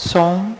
Som.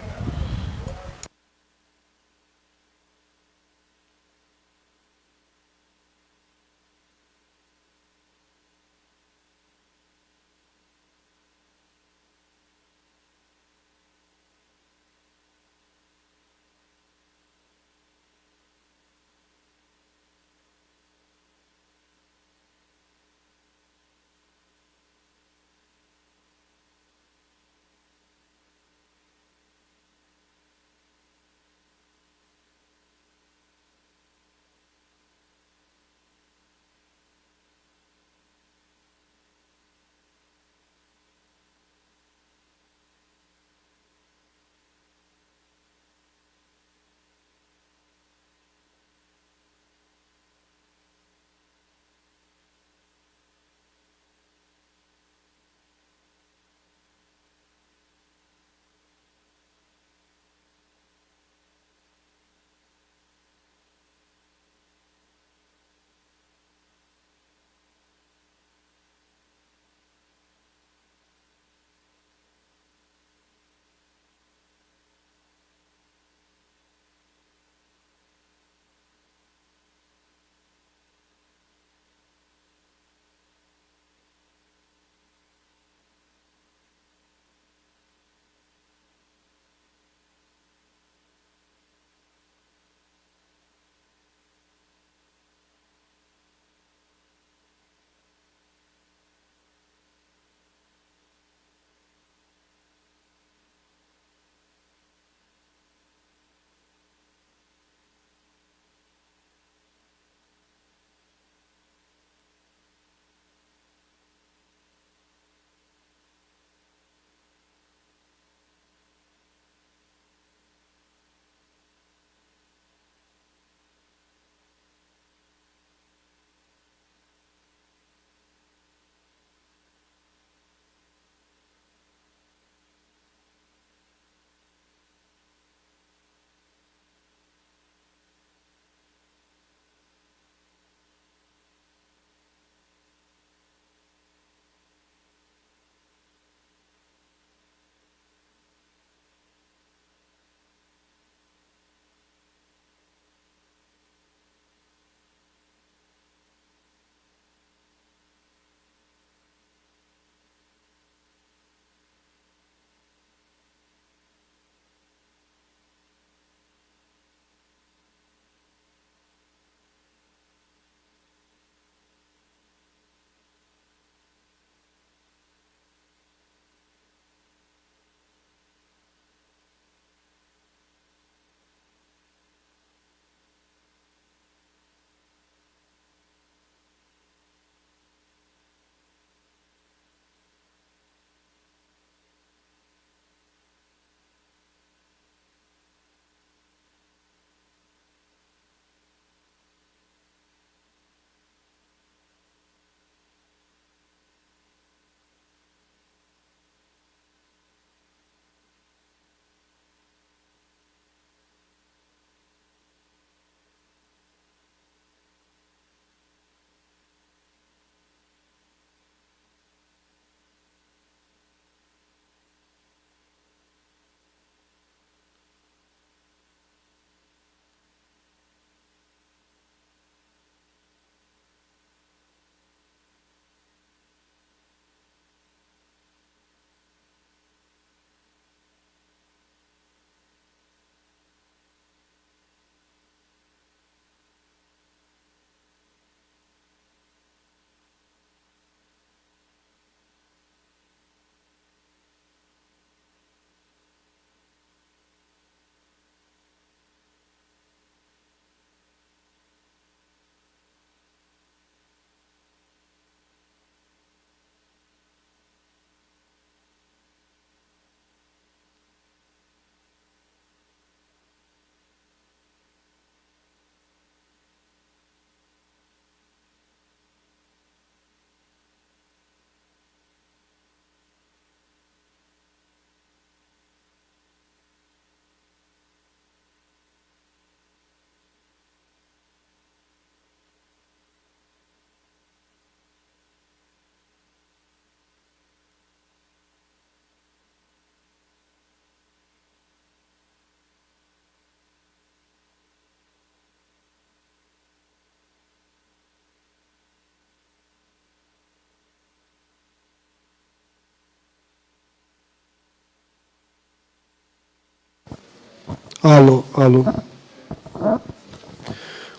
Alô, alô.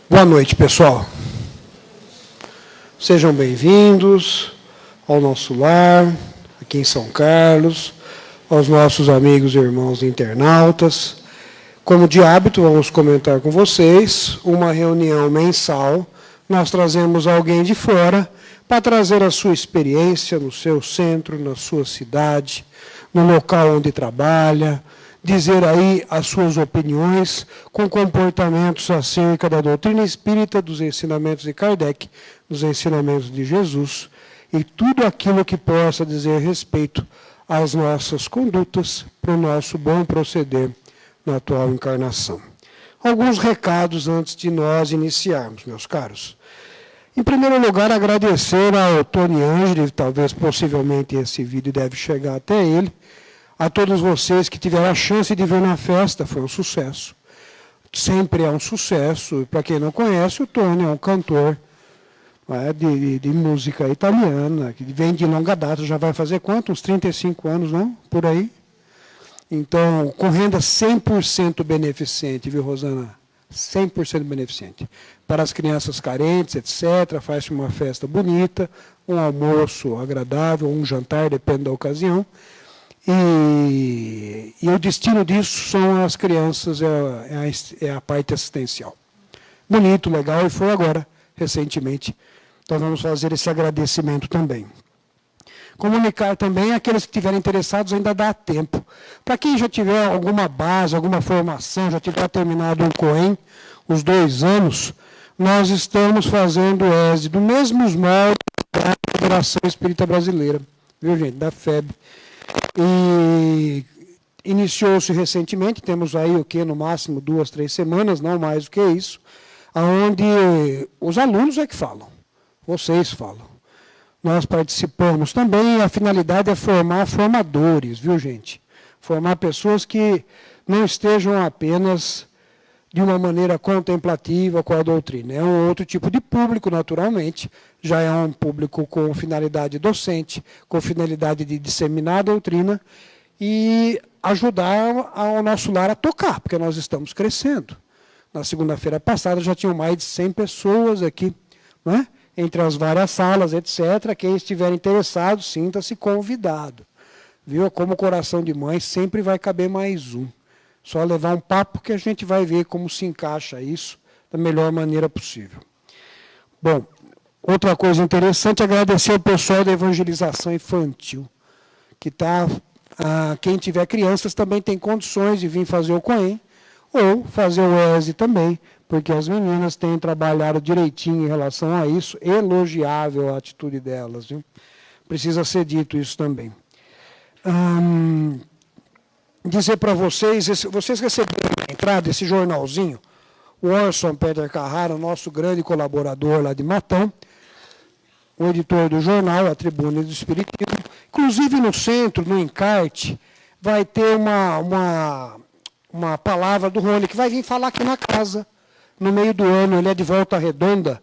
Boa noite, pessoal. Sejam bem-vindos ao nosso lar, aqui em São Carlos, aos nossos amigos e irmãos internautas. Como de hábito, vamos comentar com vocês uma reunião mensal. Nós trazemos alguém de fora para trazer a sua experiência no seu centro, na sua cidade, no local onde trabalha, dizer aí as suas opiniões com comportamentos acerca da doutrina espírita, dos ensinamentos de Kardec, dos ensinamentos de Jesus, e tudo aquilo que possa dizer respeito às nossas condutas para o nosso bom proceder na atual encarnação. Alguns recados antes de nós iniciarmos, meus caros. Em primeiro lugar, agradecer ao Tony Angeli, talvez possivelmente esse vídeo deve chegar até ele, a todos vocês que tiveram a chance de ver na festa, foi um sucesso. Sempre é um sucesso. Para quem não conhece, o Tony é um cantor de música italiana, que vem de longa data, já vai fazer quanto? Uns 35 anos, não? Por aí. Então, com renda 100% beneficente, viu, Rosana? 100% beneficente. Para as crianças carentes, etc., faz-se uma festa bonita, um almoço agradável, um jantar, depende da ocasião. E o destino disso são as crianças, é a parte assistencial. Bonito, legal, e foi agora, recentemente. Então, vamos fazer esse agradecimento também. Comunicar também àqueles que estiverem interessados, ainda dá tempo. Para quem já tiver alguma base, alguma formação, já tiver terminado o COEM, os 2 anos, nós estamos fazendo o ESE, do mesmo molde da Federação Espírita Brasileira, viu, gente, da FEB. E iniciou-se recentemente, temos aí o que, no máximo 2, 3 semanas, não mais do que isso, onde os alunos é que falam, vocês falam. Nós participamos também, e a finalidade é formar formadores, viu, gente? Formar pessoas que não estejam apenas de uma maneira contemplativa com a doutrina. É um outro tipo de público, naturalmente, já é um público com finalidade docente, com finalidade de disseminar a doutrina e ajudar ao nosso lar a tocar, porque nós estamos crescendo. Na segunda-feira passada já tinham mais de 100 pessoas aqui, não é? Entre as várias salas, etc. Quem estiver interessado, sinta-se convidado. Viu? Como coração de mãe, sempre vai caber mais um. Só levar um papo que a gente vai ver como se encaixa isso da melhor maneira possível. Bom, outra coisa interessante é agradecer ao pessoal da evangelização infantil, que está, quem tiver crianças também tem condições de vir fazer o COEM, ou fazer o ESE também, porque as meninas têm trabalhado direitinho em relação a isso, elogiável a atitude delas. Viu? Precisa ser dito isso também. Dizer para vocês, vocês receberam na entrada esse jornalzinho, o Orson Peter Carrara, nosso grande colaborador lá de Matão, o editor do jornal, a Tribuna do Espiritismo. Inclusive no centro, no encarte, vai ter uma palavra do Rony, que vai vir falar aqui na casa, no meio do ano. Ele é de Volta Redonda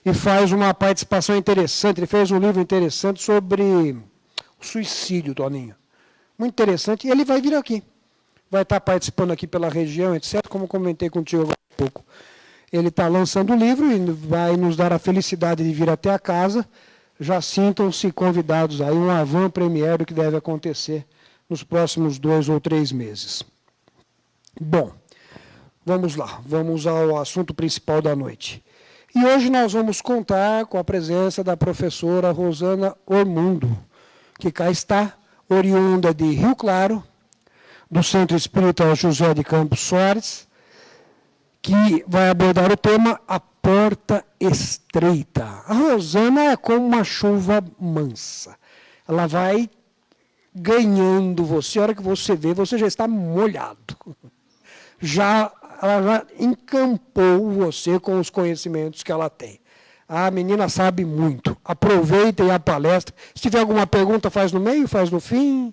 e faz uma participação interessante. Ele fez um livro interessante sobre o suicídio, Toninho. Muito interessante. E ele vai vir aqui. Vai estar participando aqui pela região, etc., como comentei contigo agora há pouco. Ele está lançando o livro e vai nos dar a felicidade de vir até a casa. Já sintam-se convidados aí, um avant-première do que deve acontecer nos próximos 2 ou 3 meses. Bom, vamos lá, vamos ao assunto principal da noite. E hoje nós vamos contar com a presença da professora Rosana Ormundo, que cá está, oriunda de Rio Claro, do Centro Espírita José de Campos Soares, que vai abordar o tema A Porta Estreita. A Rosana é como uma chuva mansa. Ela vai ganhando você, a hora que você vê, você já está molhado. Ela já encampou você com os conhecimentos que ela tem. A menina sabe muito. Aproveitem a palestra. Se tiver alguma pergunta, faz no meio, faz no fim.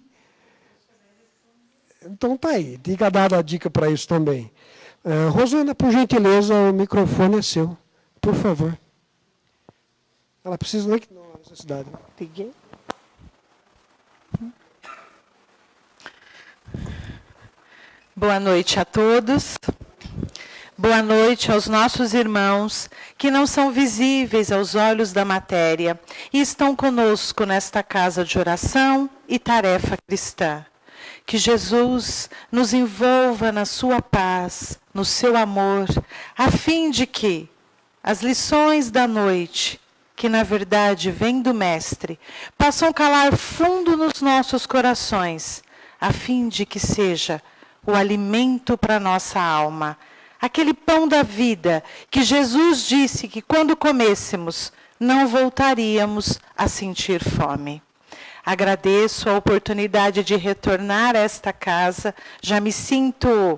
Então tá aí, fica dada a dica para isso também. Rosana, por gentileza, o microfone é seu, por favor. Ela precisa ler que não há necessidade. Peguei. Boa noite a todos. Boa noite aos nossos irmãos que não são visíveis aos olhos da matéria e estão conosco nesta casa de oração e tarefa cristã. Que Jesus nos envolva na sua paz, no seu amor, a fim de que as lições da noite, que na verdade vêm do Mestre, possam calar fundo nos nossos corações, a fim de que seja o alimento para nossa alma, aquele pão da vida que Jesus disse que quando comêssemos não voltaríamos a sentir fome. Agradeço a oportunidade de retornar a esta casa, já me sinto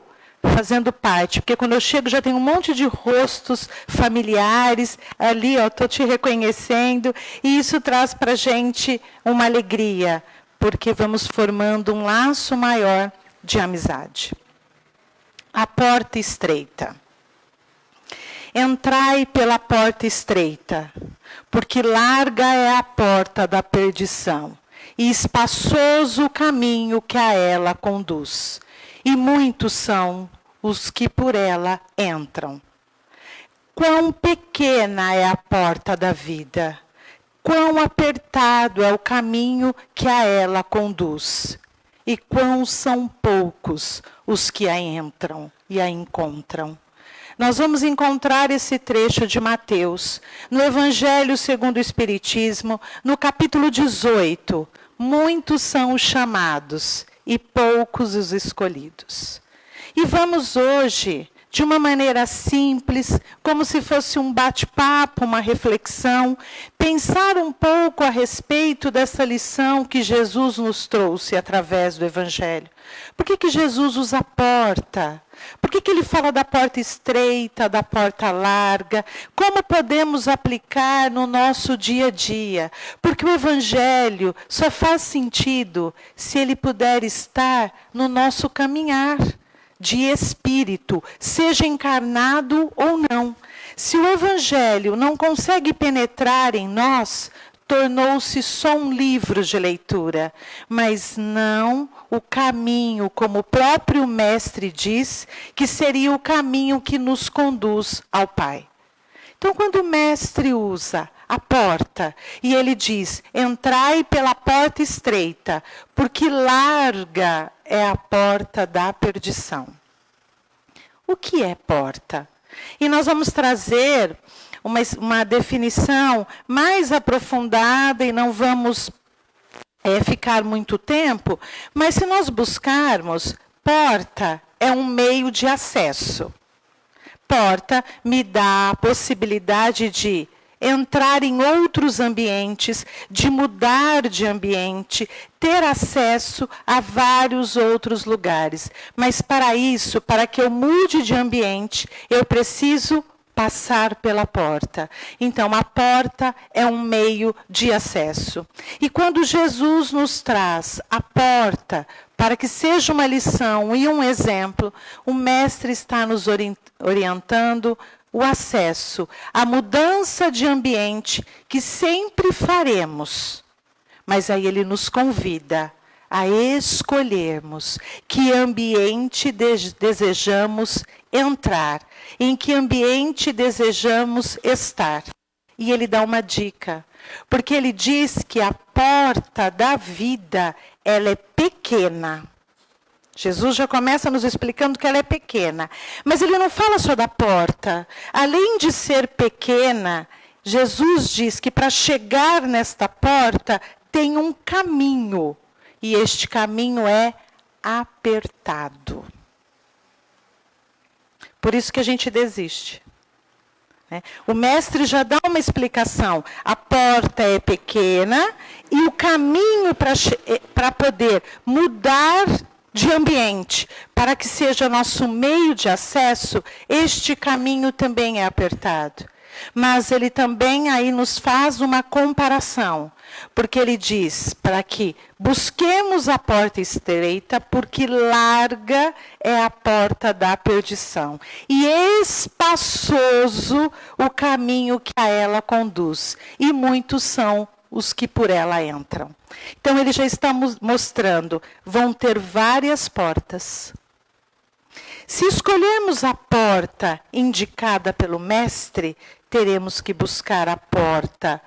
fazendo parte, porque quando eu chego já tem um monte de rostos familiares, ali estou te reconhecendo, e isso traz para a gente uma alegria, porque vamos formando um laço maior de amizade. A porta estreita. Entrai pela porta estreita, porque larga é a porta da perdição, e espaçoso o caminho que a ela conduz, e muitos são os que por ela entram. Quão pequena é a porta da vida, quão apertado é o caminho que a ela conduz, e quão são poucos os que a entram e a encontram. Nós vamos encontrar esse trecho de Mateus, no Evangelho segundo o Espiritismo, no capítulo 18. Muitos são os chamados e poucos os escolhidos. E vamos hoje, de uma maneira simples, como se fosse um bate-papo, uma reflexão, pensar um pouco a respeito dessa lição que Jesus nos trouxe através do Evangelho. Por que Jesus usa a porta? Por que ele fala da porta estreita, da porta larga? Como podemos aplicar no nosso dia a dia? Porque o Evangelho só faz sentido se ele puder estar no nosso caminhar de espírito, seja encarnado ou não. Se o Evangelho não consegue penetrar em nós, tornou-se só um livro de leitura, mas não o caminho, como o próprio Mestre diz, que seria o caminho que nos conduz ao Pai. Então, quando o Mestre usa a porta, e ele diz, entrai pela porta estreita, porque larga é a porta da perdição. O que é porta? E nós vamos trazer uma definição mais aprofundada e não vamos ficar muito tempo, mas se nós buscarmos, porta é um meio de acesso. Porta me dá a possibilidade de entrar em outros ambientes, de mudar de ambiente, ter acesso a vários outros lugares. Mas para isso, para que eu mude de ambiente, eu preciso passar pela porta. Então, a porta é um meio de acesso. E quando Jesus nos traz a porta, para que seja uma lição e um exemplo, o Mestre está nos orientando o acesso, a mudança de ambiente que sempre faremos. Mas aí ele nos convida a escolhermos que ambiente desejamos entrar, em que ambiente desejamos estar. E ele dá uma dica, porque ele diz que a porta da vida, ela é pequena. Jesus já começa nos explicando que ela é pequena. Mas ele não fala só da porta. Além de ser pequena, Jesus diz que para chegar nesta porta tem um caminho. E este caminho é apertado. Por isso que a gente desiste. O Mestre já dá uma explicação. A porta é pequena e o caminho para poder mudar de ambiente, para que seja nosso meio de acesso, este caminho também é apertado. Mas ele também aí nos faz uma comparação, porque ele diz para que busquemos a porta estreita, porque larga é a porta da perdição, e espaçoso o caminho que a ela conduz, e muitos são os que por ela entram. Então ele já está mostrando, vão ter várias portas. Se escolhermos a porta indicada pelo mestre, teremos que buscar a porta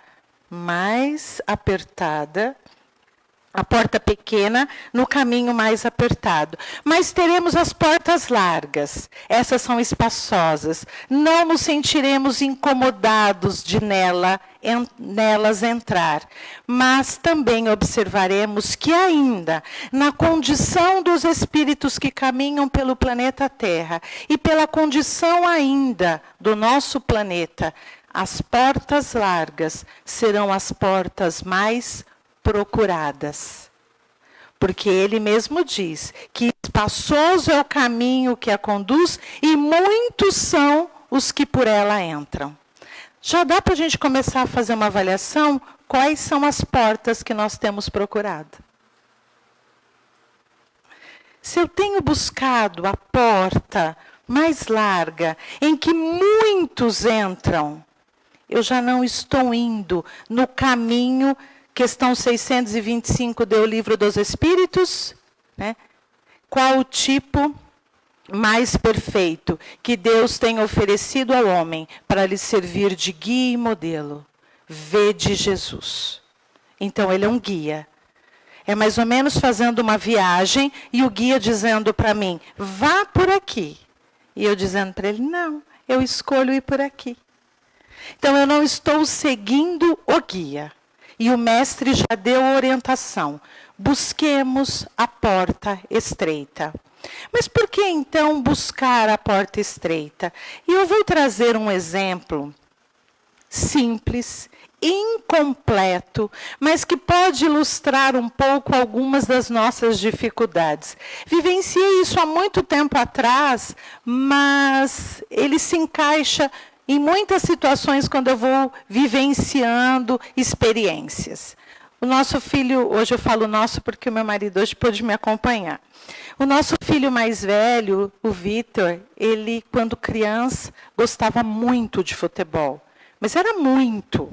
mais apertada, a porta pequena no caminho mais apertado. Mas teremos as portas largas, essas são espaçosas. Não nos sentiremos incomodados de nelas entrar. Mas também observaremos que ainda, na condição dos espíritos que caminham pelo planeta Terra, e pela condição ainda do nosso planeta, as portas largas serão as portas mais procuradas. Porque ele mesmo diz que espaçoso é o caminho que a conduz e muitos são os que por ela entram. Já dá para a gente começar a fazer uma avaliação quais são as portas que nós temos procurado. Se eu tenho buscado a porta mais larga, em que muitos entram, eu já não estou indo no caminho. Questão 625 do Livro dos Espíritos, né? Qual o tipo mais perfeito que Deus tem oferecido ao homem para lhe servir de guia e modelo? Vede Jesus. Então, ele é um guia. É mais ou menos fazendo uma viagem e o guia dizendo para mim, vá por aqui. E eu dizendo para ele, não, eu escolho ir por aqui. Então, eu não estou seguindo o guia. E o mestre já deu a orientação. Busquemos a porta estreita. Mas por que então buscar a porta estreita? E eu vou trazer um exemplo simples, incompleto, mas que pode ilustrar um pouco algumas das nossas dificuldades. Vivenciei isso há muito tempo atrás, mas ele se encaixa em muitas situações quando eu vou vivenciando experiências. O nosso filho, hoje eu falo nosso porque o meu marido hoje pôde me acompanhar. O nosso filho mais velho, o Vitor, ele, quando criança, gostava muito de futebol. Mas era muito.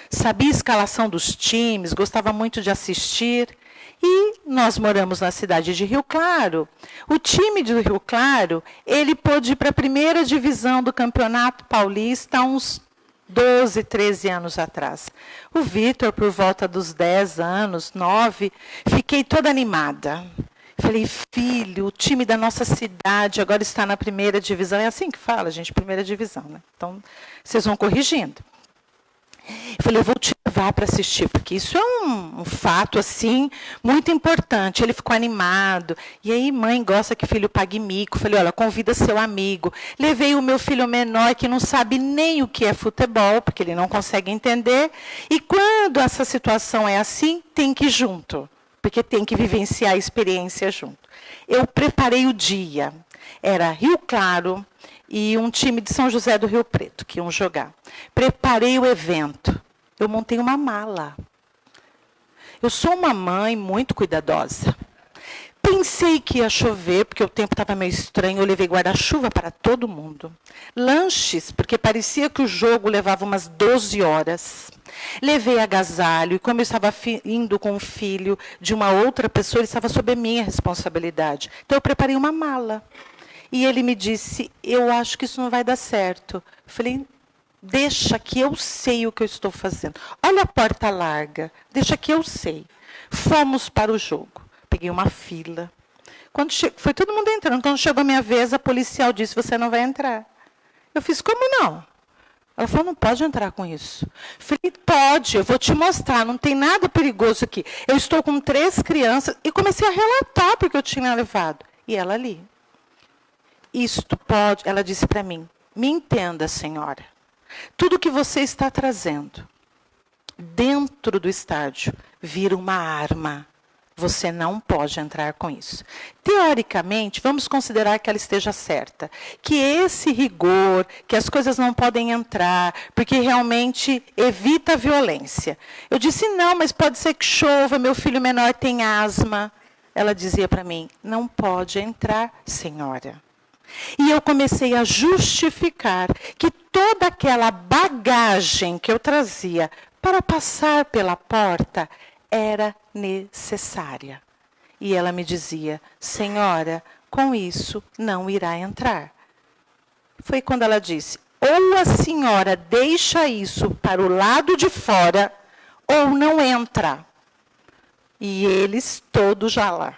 Sabia a escalação dos times, gostava muito de assistir. E nós moramos na cidade de Rio Claro. O time de Rio Claro, ele pôde ir para a primeira divisão do Campeonato Paulista há uns 12, 13 anos atrás. O Vitor, por volta dos 10 anos, 9, fiquei toda animada. Falei, filho, o time da nossa cidade agora está na primeira divisão. É assim que fala, gente, primeira divisão, né? Então, vocês vão corrigindo. Eu falei, eu vou te levar para assistir, porque isso é um fato, assim, muito importante. Ele ficou animado. E aí, mãe gosta que filho pague mico. Falei, olha, convida seu amigo. Levei o meu filho menor, que não sabe nem o que é futebol, porque ele não consegue entender. E quando essa situação é assim, tem que ir junto, porque tem que vivenciar a experiência junto. Eu preparei o dia. Era Rio Claro e um time de São José do Rio Preto, que iam jogar. Preparei o evento. Eu montei uma mala. Eu sou uma mãe muito cuidadosa. Pensei que ia chover, porque o tempo estava meio estranho. Eu levei guarda-chuva para todo mundo. Lanches, porque parecia que o jogo levava umas 12 horas. Levei agasalho, e como eu estava indo com o filho de uma outra pessoa, ele estava sob a minha responsabilidade. Então, eu preparei uma mala. E ele me disse, eu acho que isso não vai dar certo. Eu falei, deixa que eu sei o que eu estou fazendo. Olha a porta larga, deixa que eu sei. Fomos para o jogo. Peguei uma fila. Foi todo mundo entrando. Quando chegou a minha vez, a policial disse, você não vai entrar. Eu fiz, como não? Ela falou, não pode entrar com isso. Eu falei, pode, eu vou te mostrar, não tem nada perigoso aqui. Eu estou com 3 crianças e comecei a relatar porque eu tinha levado. E ela ali. Isto pode, ela disse para mim, me entenda, senhora. Tudo que você está trazendo dentro do estádio vira uma arma. Você não pode entrar com isso. Teoricamente, vamos considerar que ela esteja certa. Que esse rigor, que as coisas não podem entrar, porque realmente evita a violência. Eu disse, não, mas pode ser que chova, meu filho menor tem asma. Ela dizia para mim, não pode entrar, senhora. E eu comecei a justificar que toda aquela bagagem que eu trazia para passar pela porta era necessária. E ela me dizia, senhora, com isso não irá entrar. Foi quando ela disse, ou a senhora deixa isso para o lado de fora, ou não entra. E eles todos já lá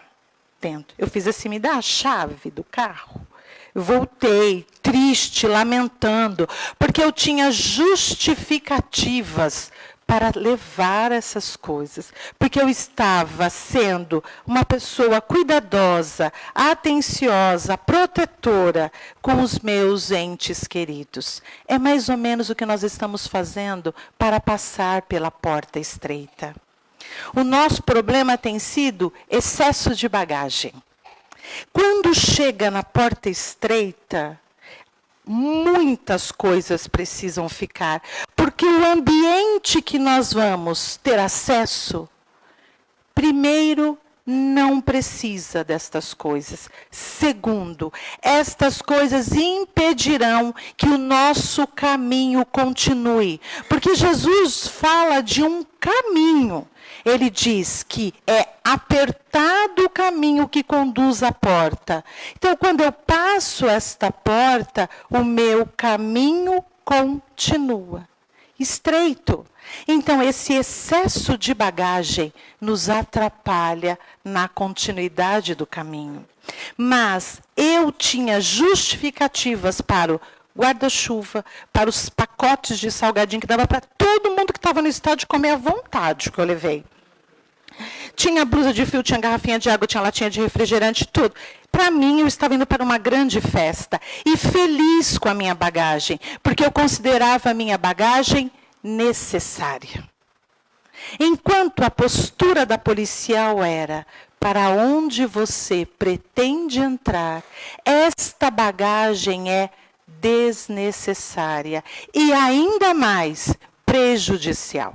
dentro. Eu fiz assim, me dá a chave do carro. Eu voltei, triste, lamentando, porque eu tinha justificativas para levar essas coisas. Porque eu estava sendo uma pessoa cuidadosa, atenciosa, protetora com os meus entes queridos. É mais ou menos o que nós estamos fazendo para passar pela porta estreita. O nosso problema tem sido excesso de bagagem. Quando chega na porta estreita, muitas coisas precisam ficar, porque o ambiente que nós vamos ter acesso, primeiro, não precisa destas coisas. Segundo, estas coisas impedirão que o nosso caminho continue. Porque Jesus fala de um caminho. Ele diz que é apertado o caminho que conduz à porta. Então, quando eu passo esta porta, o meu caminho continua estreito. Então, esse excesso de bagagem nos atrapalha na continuidade do caminho. Mas eu tinha justificativas para o guarda-chuva, para os pacotes de salgadinho que dava para todo mundo que estava no estádio comer à vontade, que eu levei. Tinha blusa de fio, tinha garrafinha de água, tinha latinha de refrigerante, tudo. Para mim, eu estava indo para uma grande festa e feliz com a minha bagagem, porque eu considerava a minha bagagem necessária. Enquanto a postura da policial era, para onde você pretende entrar, esta bagagem é desnecessária e ainda mais prejudicial.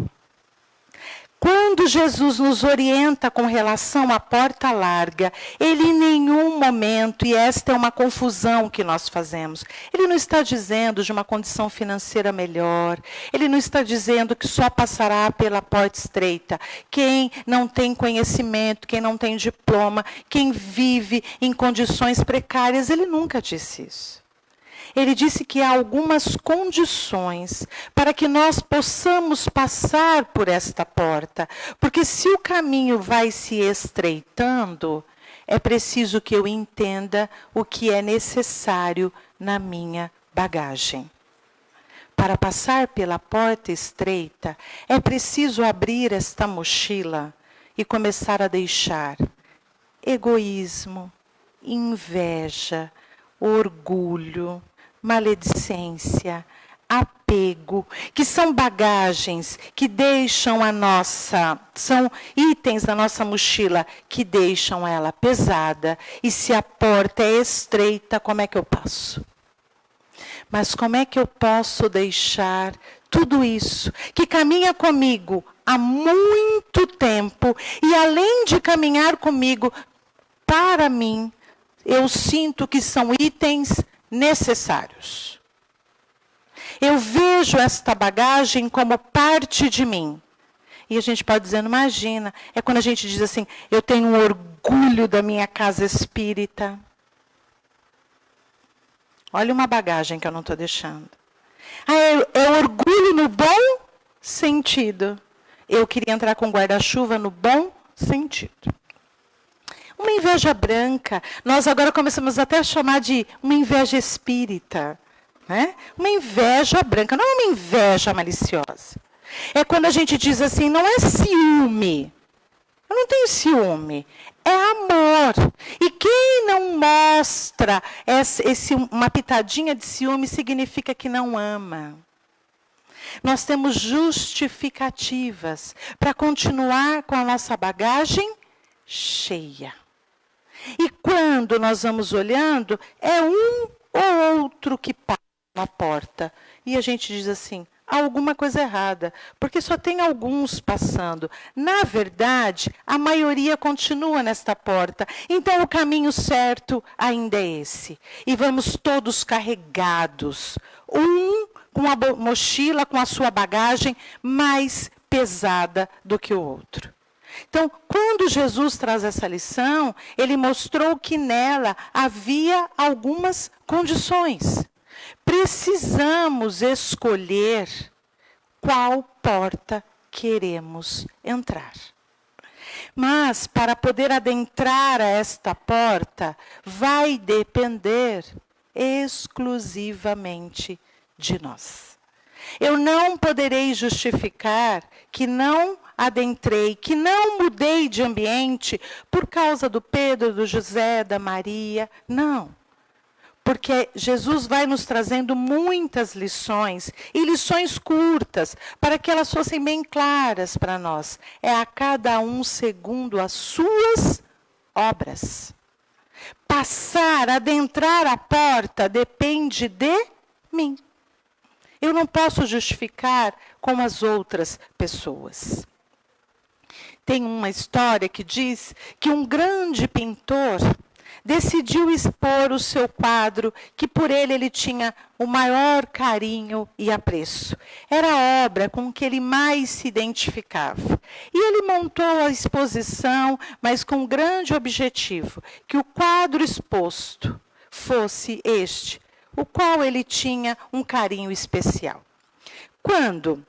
Quando Jesus nos orienta com relação à porta larga, ele em nenhum momento, e esta é uma confusão que nós fazemos, ele não está dizendo de uma condição financeira melhor, ele não está dizendo que só passará pela porta estreita quem não tem conhecimento, quem não tem diploma, quem vive em condições precárias, ele nunca disse isso. Ele disse que há algumas condições para que nós possamos passar por esta porta. Porque se o caminho vai se estreitando, é preciso que eu entenda o que é necessário na minha bagagem. Para passar pela porta estreita, é preciso abrir esta mochila e começar a deixar egoísmo, inveja, orgulho, maledicência, apego, que são bagagens que deixam são itens da nossa mochila que deixam ela pesada. E se a porta é estreita, como é que eu passo? Mas como é que eu posso deixar tudo isso que caminha comigo há muito tempo e além de caminhar comigo, para mim, eu sinto que são itens necessários. Eu vejo esta bagagem como parte de mim. E a gente pode dizer, não imagina, é quando a gente diz assim, eu tenho um orgulho da minha casa espírita. Olha uma bagagem que eu não estou deixando. É orgulho no bom sentido. Eu queria entrar com guarda-chuva no bom sentido. Uma inveja branca, nós agora começamos até a chamar de uma inveja espírita. Né? Uma inveja branca, não é uma inveja maliciosa. É quando a gente diz assim, não é ciúme. Eu não tenho ciúme, é amor. E quem não mostra uma pitadinha de ciúme significa que não ama. Nós temos justificativas para continuar com a nossa bagagem cheia. E quando nós vamos olhando, é um ou outro que passa na porta. E a gente diz assim, há alguma coisa errada, porque só tem alguns passando. Na verdade, a maioria continua nesta porta. Então, o caminho certo ainda é esse. E vamos todos carregados. Um com a mochila, com a sua bagagem mais pesada do que o outro. Então, quando Jesus traz essa lição, ele mostrou que nela havia algumas condições. Precisamos escolher qual porta queremos entrar. Mas, para poder adentrar a esta porta, vai depender exclusivamente de nós. Eu não poderei justificar que não adentrei, que não mudei de ambiente por causa do Pedro, do José, da Maria. Não. Porque Jesus vai nos trazendo muitas lições, e lições curtas, para que elas fossem bem claras para nós. É a cada um segundo as suas obras. Passar, adentrar a porta, depende de mim. Eu não posso justificar como as outras pessoas. Tem uma história que diz que um grande pintor decidiu expor o seu quadro, que por ele tinha o maior carinho e apreço. Era a obra com que ele mais se identificava. E ele montou a exposição, mas com um grande objetivo, que o quadro exposto fosse este, o qual ele tinha um carinho especial. Quando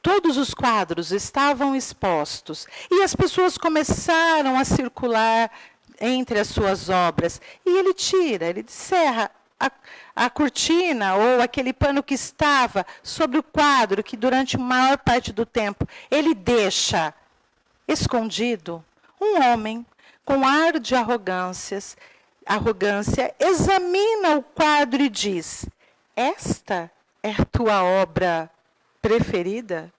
todos os quadros estavam expostos e as pessoas começaram a circular entre as suas obras, e ele tira, ele descerra a cortina ou aquele pano que estava sobre o quadro, que durante a maior parte do tempo ele deixa escondido, um homem com ar de arrogância, examina o quadro e diz: esta é a tua obra preferida?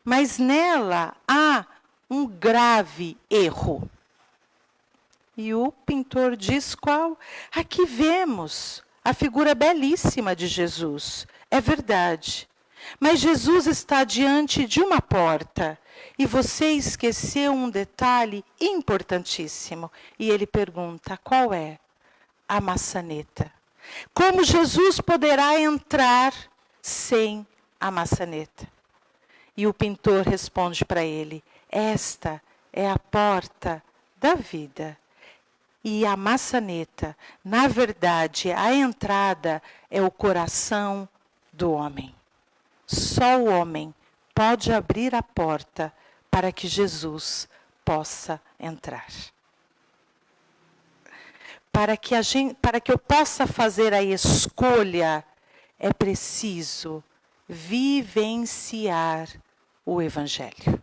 Mas nela há um grave erro. E o pintor diz qual? Aqui vemos a figura belíssima de Jesus. É verdade. Mas Jesus está diante de uma porta. E você esqueceu um detalhe importantíssimo. E ele pergunta, qual é? A maçaneta. Como Jesus poderá entrar sem a maçaneta? E o pintor responde para ele, esta é a porta da vida. E a maçaneta, na verdade, a entrada é o coração do homem. Só o homem pode abrir a porta para que Jesus possa entrar. Para que eu possa fazer a escolha, é preciso vivenciar o Evangelho.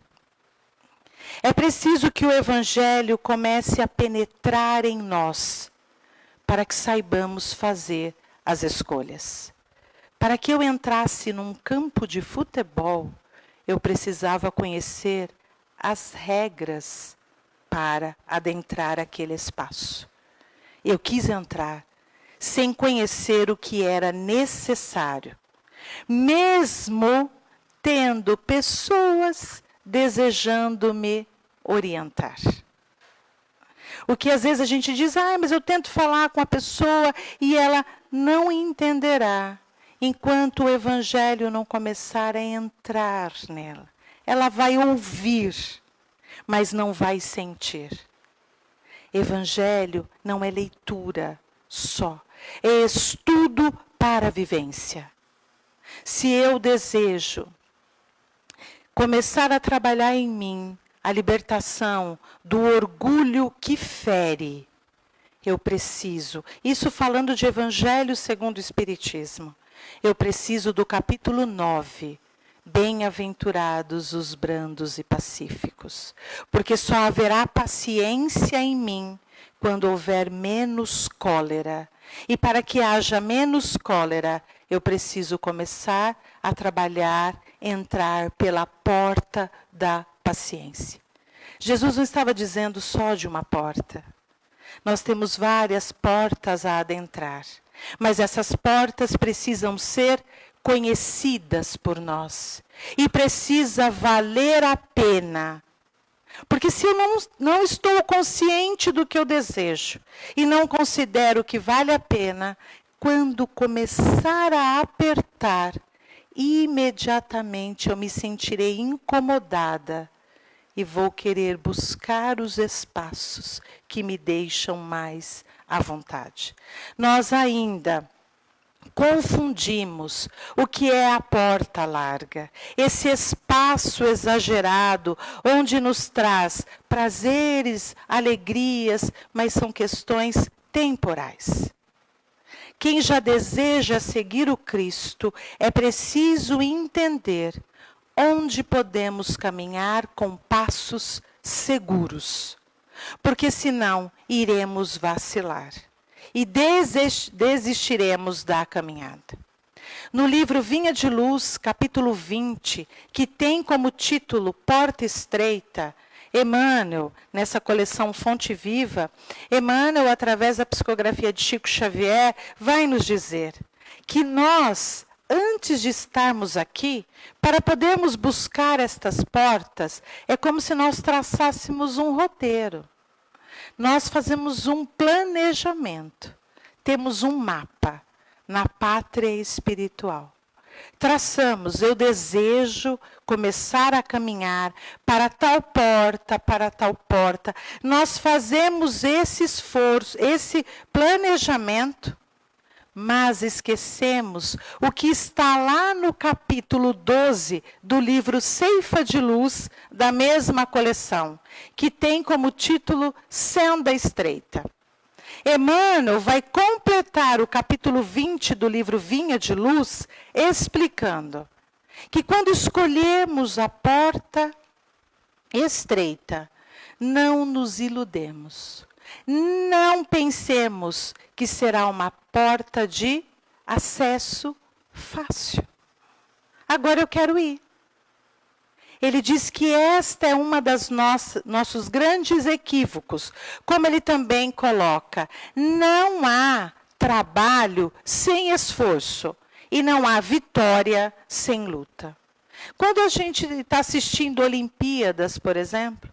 É preciso que o Evangelho comece a penetrar em nós, para que saibamos fazer as escolhas. Para que eu entrasse num campo de futebol, eu precisava conhecer as regras para adentrar aquele espaço. Eu quis entrar sem conhecer o que era necessário, mesmo tendo pessoas desejando me orientar. O que às vezes a gente diz, mas eu tento falar com a pessoa e ela não entenderá, enquanto o Evangelho não começar a entrar nela. Ela vai ouvir, mas não vai sentir. Evangelho não é leitura só, é estudo para a vivência. Se eu desejo começar a trabalhar em mim a libertação do orgulho que fere, eu preciso, isso falando de Evangelho segundo o Espiritismo, eu preciso do capítulo 9, bem-aventurados os brandos e pacíficos, porque só haverá paciência em mim quando houver menos cólera. E para que haja menos cólera, eu preciso começar a trabalhar, entrar pela porta da paciência. Jesus não estava dizendo só de uma porta. Nós temos várias portas a adentrar, mas essas portas precisam ser conhecidas por nós. E precisa valer a pena. Porque se eu não estou consciente do que eu desejo e não considero que vale a pena, quando começar a apertar, imediatamente eu me sentirei incomodada e vou querer buscar os espaços que me deixam mais à vontade. Nós ainda confundimos o que é a porta larga, esse espaço exagerado, onde nos traz prazeres, alegrias, mas são questões temporais. Quem já deseja seguir o Cristo, é preciso entender onde podemos caminhar com passos seguros, porque senão iremos vacilar e desistiremos da caminhada. No livro Vinha de Luz, capítulo 20, que tem como título Porta Estreita, Emmanuel, nessa coleção Fonte Viva, Emmanuel, através da psicografia de Chico Xavier, vai nos dizer que nós, antes de estarmos aqui, para podermos buscar estas portas, é como se nós traçássemos um roteiro. Nós fazemos um planejamento, temos um mapa na pátria espiritual. Traçamos, eu desejo começar a caminhar para tal porta. Nós fazemos esse esforço, esse planejamento, mas esquecemos o que está lá no capítulo 12 do livro Ceifa de Luz, da mesma coleção, que tem como título Senda Estreita. Emmanuel vai completar o capítulo 20 do livro Vinha de Luz, explicando que quando escolhemos a porta estreita, não nos iludemos. Não pensemos que será uma porta de acesso fácil. Agora eu quero ir. Ele diz que esta é uma das nossos grandes equívocos. Como ele também coloca, não há trabalho sem esforço e não há vitória sem luta. Quando a gente está assistindo Olimpíadas, por exemplo,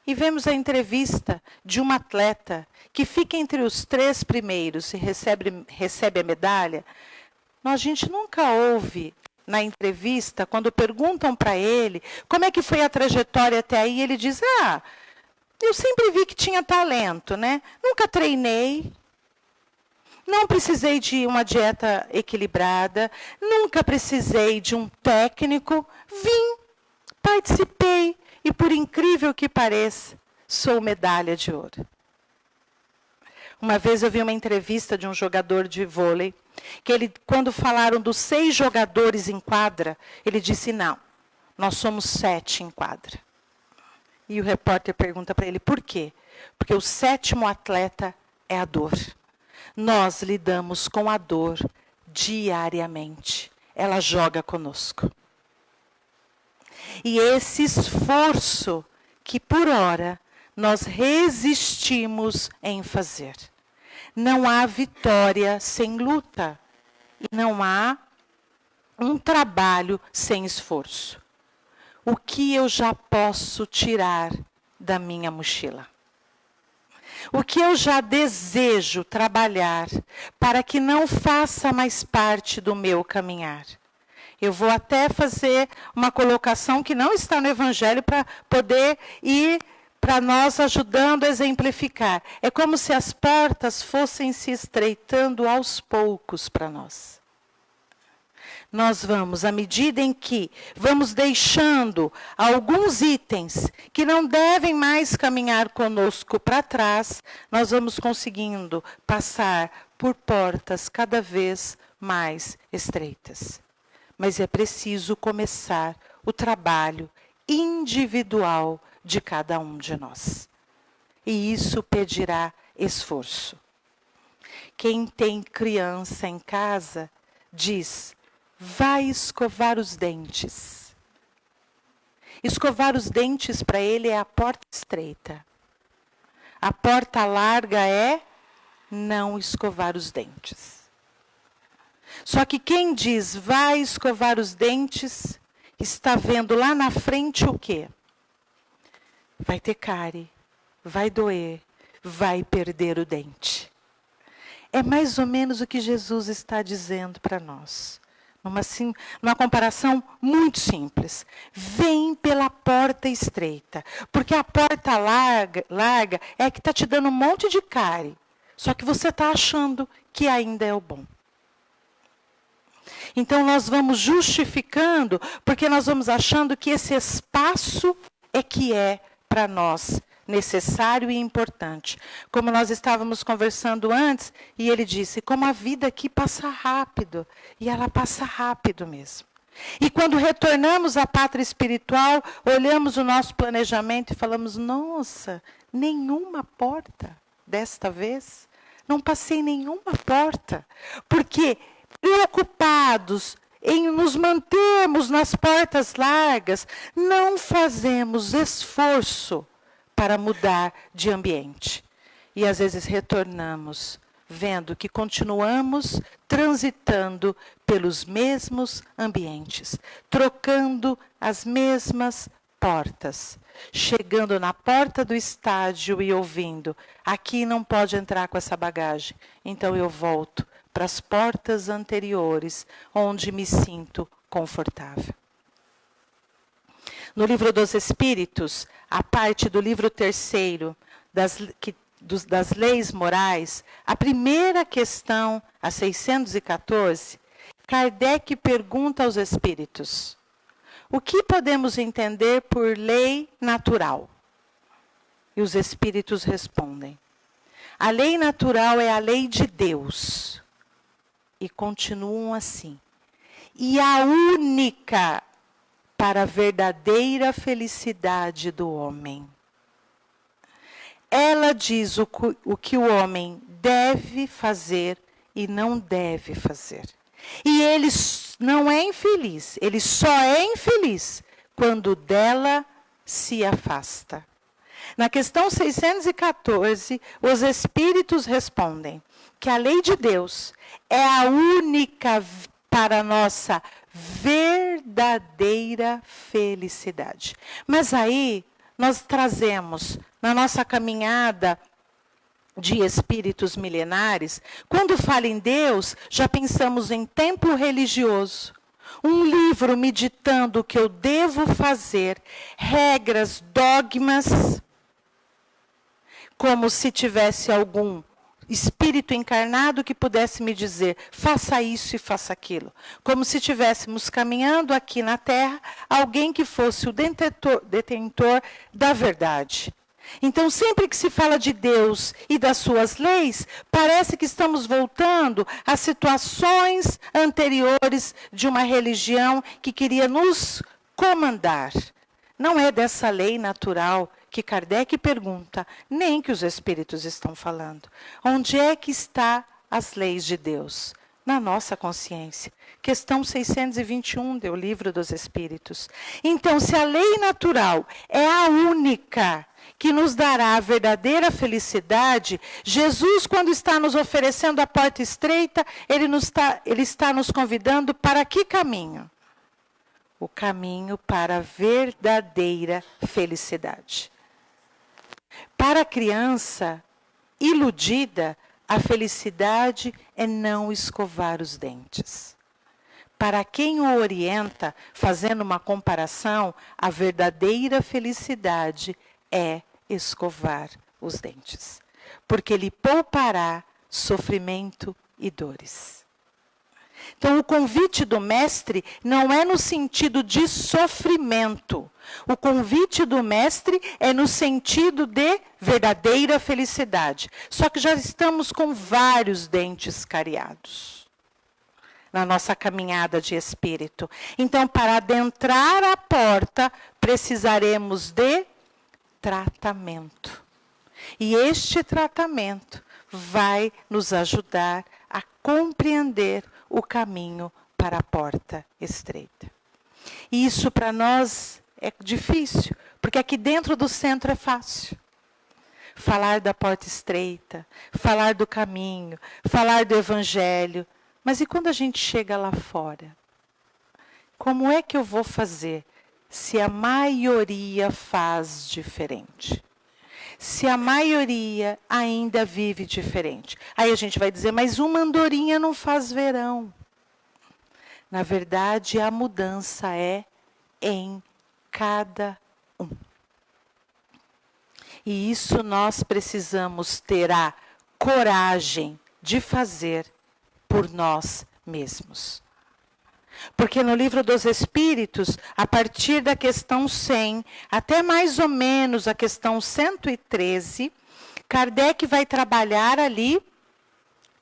e vemos a entrevista de uma atleta que fica entre os 3 primeiros e recebe a medalha, a gente nunca ouve na entrevista, quando perguntam para ele como é que foi a trajetória até aí, ele diz, eu sempre vi que tinha talento, né? Nunca treinei, não precisei de uma dieta equilibrada, nunca precisei de um técnico, vim, participei e, por incrível que pareça, sou medalha de ouro. Uma vez eu vi uma entrevista de um jogador de vôlei, que ele, quando falaram dos 6 jogadores em quadra, ele disse, não, nós somos 7 em quadra. E o repórter pergunta para ele, por quê? Porque o 7º atleta é a dor. Nós lidamos com a dor diariamente. Ela joga conosco. E esse esforço que, por hora, nós resistimos em fazer. Não há vitória sem luta. E não há um trabalho sem esforço. O que eu já posso tirar da minha mochila? O que eu já desejo trabalhar para que não faça mais parte do meu caminhar? Eu vou até fazer uma colocação que não está no Evangelho para poder ir para nós ajudando a exemplificar. É como se as portas fossem se estreitando aos poucos para nós. Nós vamos, à medida em que vamos deixando alguns itens que não devem mais caminhar conosco para trás, nós vamos conseguindo passar por portas cada vez mais estreitas. Mas é preciso começar o trabalho individual de cada um de nós. E isso pedirá esforço. Quem tem criança em casa diz, vai escovar os dentes. Escovar os dentes para ele é a porta estreita. A porta larga é não escovar os dentes. Só que quem diz vai escovar os dentes, está vendo lá na frente o quê? Vai ter cárie, vai doer, vai perder o dente. É mais ou menos o que Jesus está dizendo para nós. Numa comparação muito simples. Vem pela porta estreita. Porque a porta larga é a que está te dando um monte de cárie. Só que você está achando que ainda é o bom. Então nós vamos justificando, porque nós vamos achando que esse espaço é que é para nós necessário e importante. Como nós estávamos conversando antes, e ele disse, como a vida aqui passa rápido. E ela passa rápido mesmo. E quando retornamos à pátria espiritual, olhamos o nosso planejamento e falamos, nossa, nenhuma porta desta vez. Não passei nenhuma porta. Porque preocupados em nos mantermos nas portas largas, não fazemos esforço para mudar de ambiente. E às vezes retornamos, vendo que continuamos transitando pelos mesmos ambientes, trocando as mesmas portas, chegando na porta do estádio e ouvindo, aqui não pode entrar com essa bagagem, então eu volto para as portas anteriores, onde me sinto confortável. No livro dos Espíritos, a parte do livro 3º, das leis morais, a primeira questão, a 614, Kardec pergunta aos Espíritos, o que podemos entender por lei natural? E os Espíritos respondem, a lei natural é a lei de Deus. E continuam assim. E a única para a verdadeira felicidade do homem. Ela diz o que o homem deve fazer e não deve fazer. E ele não é infeliz, ele só é infeliz quando dela se afasta. Na questão 614, os Espíritos respondem que a lei de Deus é a única para a nossa verdadeira felicidade. Mas aí nós trazemos na nossa caminhada de espíritos milenares, quando fala em Deus, já pensamos em templo religioso, um livro meditando o que eu devo fazer, regras, dogmas, como se tivesse algum espírito encarnado que pudesse me dizer, faça isso e faça aquilo. Como se estivéssemos caminhando aqui na Terra, alguém que fosse o detentor da verdade. Então, sempre que se fala de Deus e das suas leis, parece que estamos voltando a situações anteriores de uma religião que queria nos comandar. Não é dessa lei natural que Kardec pergunta, nem que os Espíritos estão falando. Onde é que estão as leis de Deus? Na nossa consciência. Questão 621 do Livro dos Espíritos. Então, se a lei natural é a única que nos dará a verdadeira felicidade, Jesus, quando está nos oferecendo a porta estreita, ele está nos convidando para que caminho? O caminho para a verdadeira felicidade. Para a criança iludida, a felicidade é não escovar os dentes. Para quem o orienta, fazendo uma comparação, a verdadeira felicidade é escovar os dentes. Porque lhe poupará sofrimento e dores. Então, o convite do mestre não é no sentido de sofrimento. O convite do mestre é no sentido de verdadeira felicidade. Só que já estamos com vários dentes cariados na nossa caminhada de espírito. Então, para adentrar a porta, precisaremos de tratamento. E este tratamento vai nos ajudar a compreender o caminho para a porta estreita. E isso para nós é difícil, porque aqui dentro do centro é fácil. Falar da porta estreita, falar do caminho, falar do evangelho. Mas e quando a gente chega lá fora? Como é que eu vou fazer se a maioria faz diferente? Se a maioria ainda vive diferente. Aí a gente vai dizer, mas uma andorinha não faz verão. Na verdade, a mudança é em cada um. E isso nós precisamos ter a coragem de fazer por nós mesmos. Porque no Livro dos Espíritos, a partir da questão 100, até mais ou menos a questão 113, Kardec vai trabalhar ali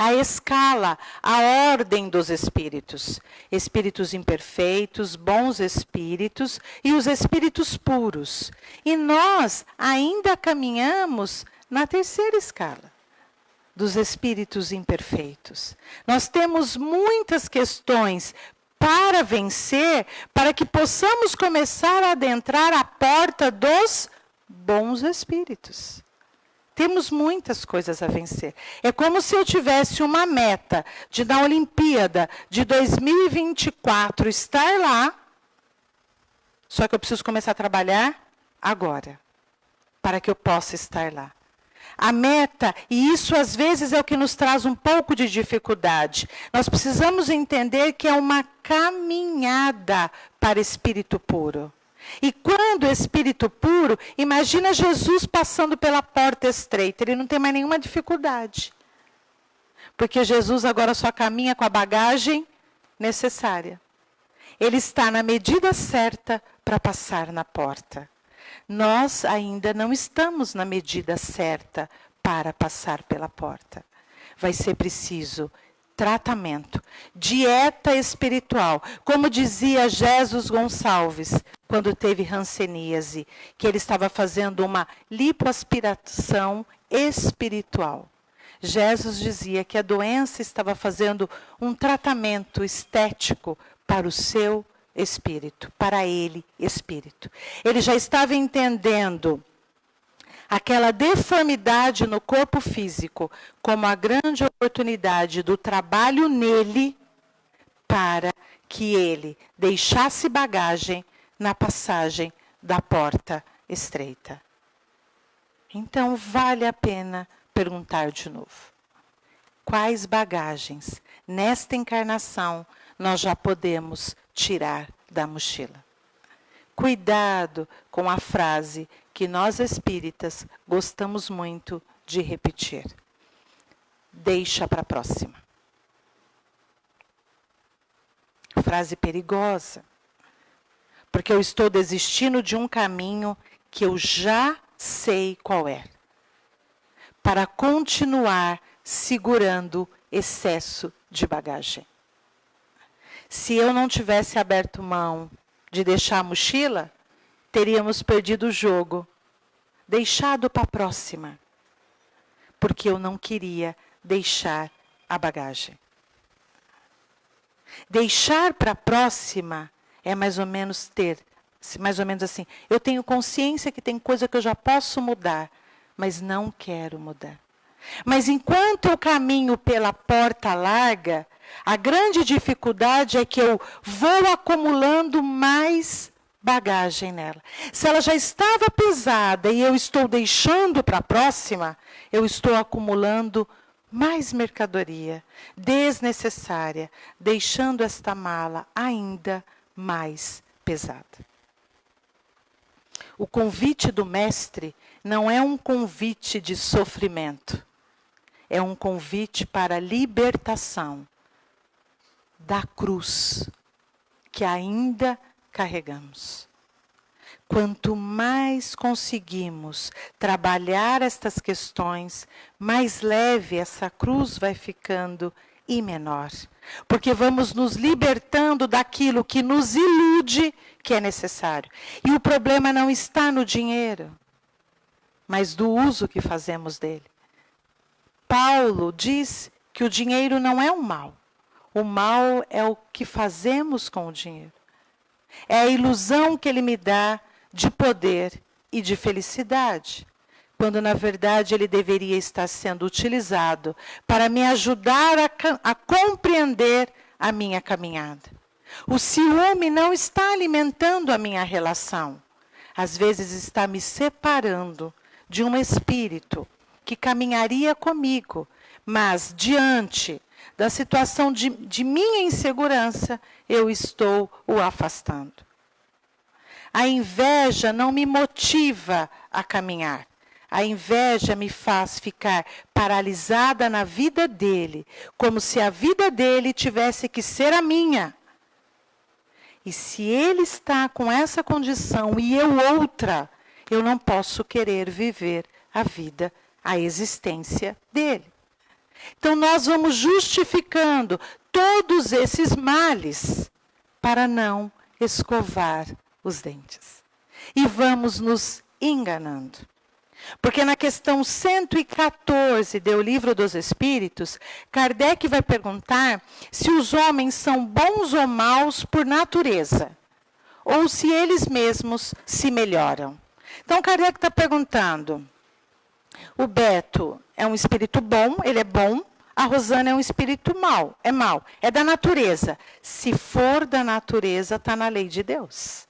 a escala, a ordem dos espíritos. Espíritos imperfeitos, bons espíritos e os espíritos puros. E nós ainda caminhamos na terceira escala dos espíritos imperfeitos. Nós temos muitas questões para vencer, para que possamos começar a adentrar a porta dos bons espíritos. Temos muitas coisas a vencer. É como se eu tivesse uma meta de na Olimpíada de 2024 estar lá, só que eu preciso começar a trabalhar agora, para que eu possa estar lá. A meta, e isso às vezes é o que nos traz um pouco de dificuldade. Nós precisamos entender que é uma caminhada para espírito puro. E quando o espírito puro, imagina Jesus passando pela porta estreita, ele não tem mais nenhuma dificuldade. Porque Jesus agora só caminha com a bagagem necessária. Ele está na medida certa para passar na porta. Nós ainda não estamos na medida certa para passar pela porta. Vai ser preciso tratamento, dieta espiritual. Como dizia Jesus Gonçalves, quando teve hanseníase, que ele estava fazendo uma lipoaspiração espiritual. Jesus dizia que a doença estava fazendo um tratamento estético para o seu espírito, para ele, espírito. Ele já estava entendendo aquela deformidade no corpo físico como a grande oportunidade do trabalho nele para que ele deixasse bagagem na passagem da porta estreita. Então, vale a pena perguntar de novo. Quais bagagens, nesta encarnação, nós já podemos tirar da mochila? Cuidado com a frase que nós espíritas gostamos muito de repetir. Deixa para a próxima. Frase perigosa. Porque eu estou desistindo de um caminho que eu já sei qual é. Para continuar segurando excesso de bagagem. Se eu não tivesse aberto mão de deixar a mochila, teríamos perdido o jogo, deixado para a próxima, porque eu não queria deixar a bagagem. Deixar para a próxima é mais ou menos assim, eu tenho consciência que tem coisa que eu já posso mudar, mas não quero mudar. Mas enquanto eu caminho pela porta larga, a grande dificuldade é que eu vou acumulando mais bagagem nela. Se ela já estava pesada e eu estou deixando para a próxima, eu estou acumulando mais mercadoria desnecessária, deixando esta mala ainda mais pesada. O convite do mestre não é um convite de sofrimento, é um convite para a libertação da cruz que ainda carregamos. Quanto mais conseguimos trabalhar estas questões, mais leve essa cruz vai ficando e menor. Porque vamos nos libertando daquilo que nos ilude que é necessário. E o problema não está no dinheiro, mas do uso que fazemos dele. Paulo diz que o dinheiro não é um mal. O mal é o que fazemos com o dinheiro. É a ilusão que ele me dá de poder e de felicidade, quando na verdade ele deveria estar sendo utilizado para me ajudar a compreender a minha caminhada. O ciúme não está alimentando a minha relação. Às vezes está me separando de um espírito que caminharia comigo, mas diante da situação de minha insegurança, eu estou o afastando. A inveja não me motiva a caminhar. A inveja me faz ficar paralisada na vida dele, como se a vida dele tivesse que ser a minha. E se ele está com essa condição e eu outra, eu não posso querer viver a vida, a existência dele. Então nós vamos justificando todos esses males para não escovar os dentes. E vamos nos enganando. Porque na questão 114 do Livro dos Espíritos, Kardec vai perguntar se os homens são bons ou maus por natureza, ou se eles mesmos se melhoram. Então Kardec está perguntando, o Beto é um espírito bom, ele é bom, a Rosana é um espírito mau, é da natureza. Se for da natureza, está na lei de Deus.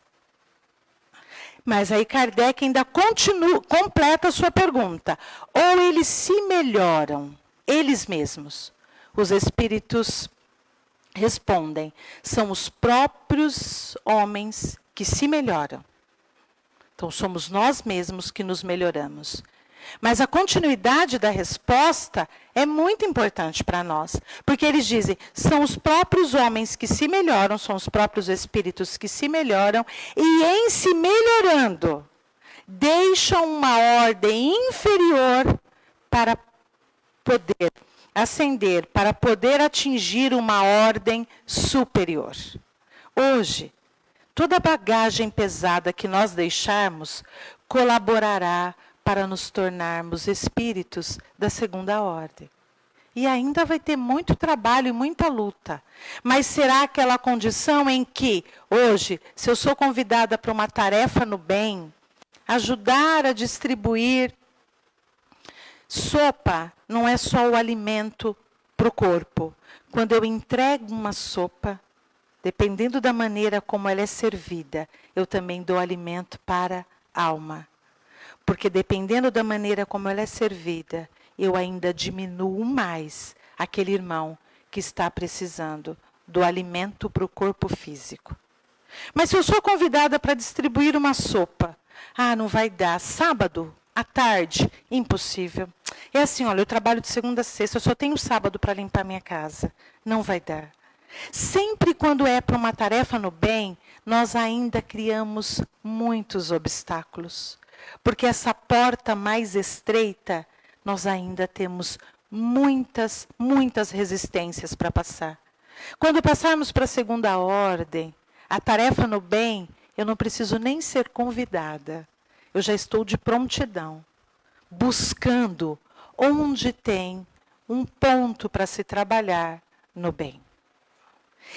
Mas aí Kardec ainda completa a sua pergunta. Ou eles se melhoram, eles mesmos. Os espíritos respondem, são os próprios homens que se melhoram. Então somos nós mesmos que nos melhoramos. Mas a continuidade da resposta é muito importante para nós. Porque eles dizem, são os próprios homens que se melhoram, são os próprios espíritos que se melhoram, e em se melhorando, deixam uma ordem inferior para poder ascender, para poder atingir uma ordem superior. Hoje, toda a bagagem pesada que nós deixarmos colaborará para nos tornarmos espíritos da segunda ordem. E ainda vai ter muito trabalho e muita luta. Mas será aquela condição em que, hoje, se eu sou convidada para uma tarefa no bem, ajudar a distribuir sopa, não é só o alimento para o corpo. Quando eu entrego uma sopa, dependendo da maneira como ela é servida, eu também dou alimento para a alma. Porque dependendo da maneira como ela é servida, eu ainda diminuo mais aquele irmão que está precisando do alimento para o corpo físico. Mas se eu sou convidada para distribuir uma sopa, não vai dar. Sábado, à tarde, impossível. É assim, olha, eu trabalho de segunda a sexta, eu só tenho sábado para limpar minha casa. Não vai dar. Sempre quando é para uma tarefa no bem, nós ainda criamos muitos obstáculos. Porque essa porta mais estreita, nós ainda temos muitas resistências para passar. Quando passarmos para a segunda ordem, a tarefa no bem, eu não preciso nem ser convidada. Eu já estou de prontidão, buscando onde tem um ponto para se trabalhar no bem.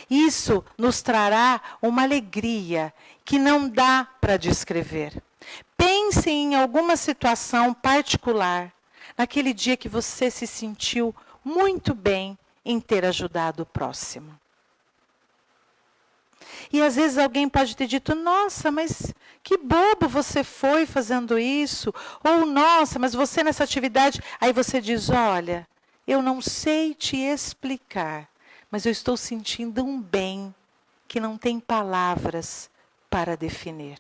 Isso nos trará uma alegria que não dá para descrever. Pense em alguma situação particular, naquele dia que você se sentiu muito bem em ter ajudado o próximo. E às vezes alguém pode ter dito, nossa, mas que bobo você foi fazendo isso. Ou, nossa, mas você nessa atividade... Aí você diz, olha, eu não sei te explicar, mas eu estou sentindo um bem que não tem palavras para definir.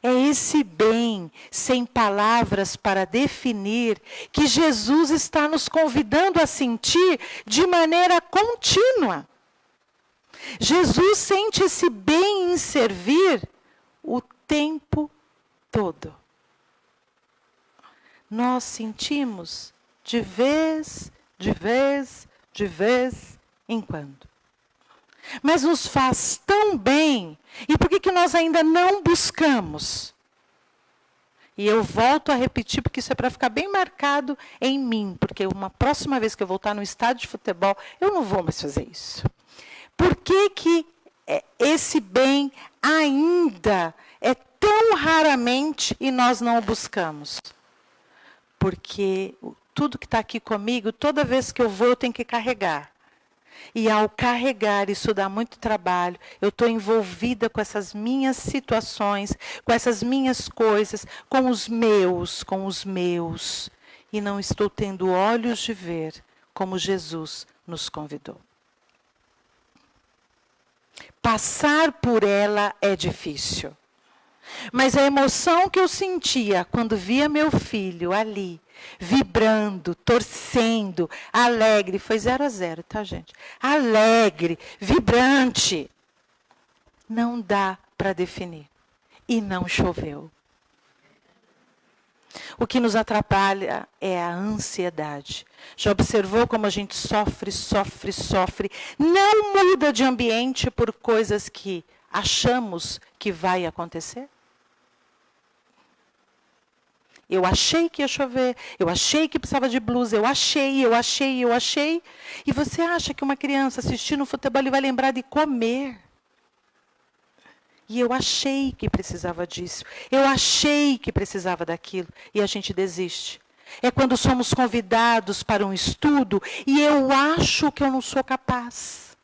É esse bem, sem palavras para definir, que Jesus está nos convidando a sentir de maneira contínua. Jesus sente esse bem em servir o tempo todo. Nós sentimos de vez em quando. Mas nos faz tão bem. E por que nós ainda não buscamos? E eu volto a repetir, porque isso é para ficar bem marcado em mim. Porque uma próxima vez que eu voltar no estádio de futebol, eu não vou mais fazer isso. Por que esse bem ainda é tão raramente e nós não o buscamos? Porque tudo que está aqui comigo, toda vez que eu vou, eu tenho que carregar. E ao carregar, isso dá muito trabalho. Eu estou envolvida com essas minhas situações, com essas minhas coisas, com os meus. E não estou tendo olhos de ver como Jesus nos convidou. Passar por ela é difícil. Mas a emoção que eu sentia quando via meu filho ali, vibrando, torcendo, alegre, foi 0-0, tá, gente? Alegre, vibrante. Não dá para definir. E não choveu. O que nos atrapalha é a ansiedade. Já observou como a gente sofre, sofre, sofre? Não muda de ambiente por coisas que achamos que vai acontecer? Eu achei que ia chover, eu achei que precisava de blusa, eu achei. E você acha que uma criança assistindo futebol ele vai lembrar de comer? E eu achei que precisava disso, eu achei que precisava daquilo, e a gente desiste. É quando somos convidados para um estudo e eu acho que eu não sou capaz.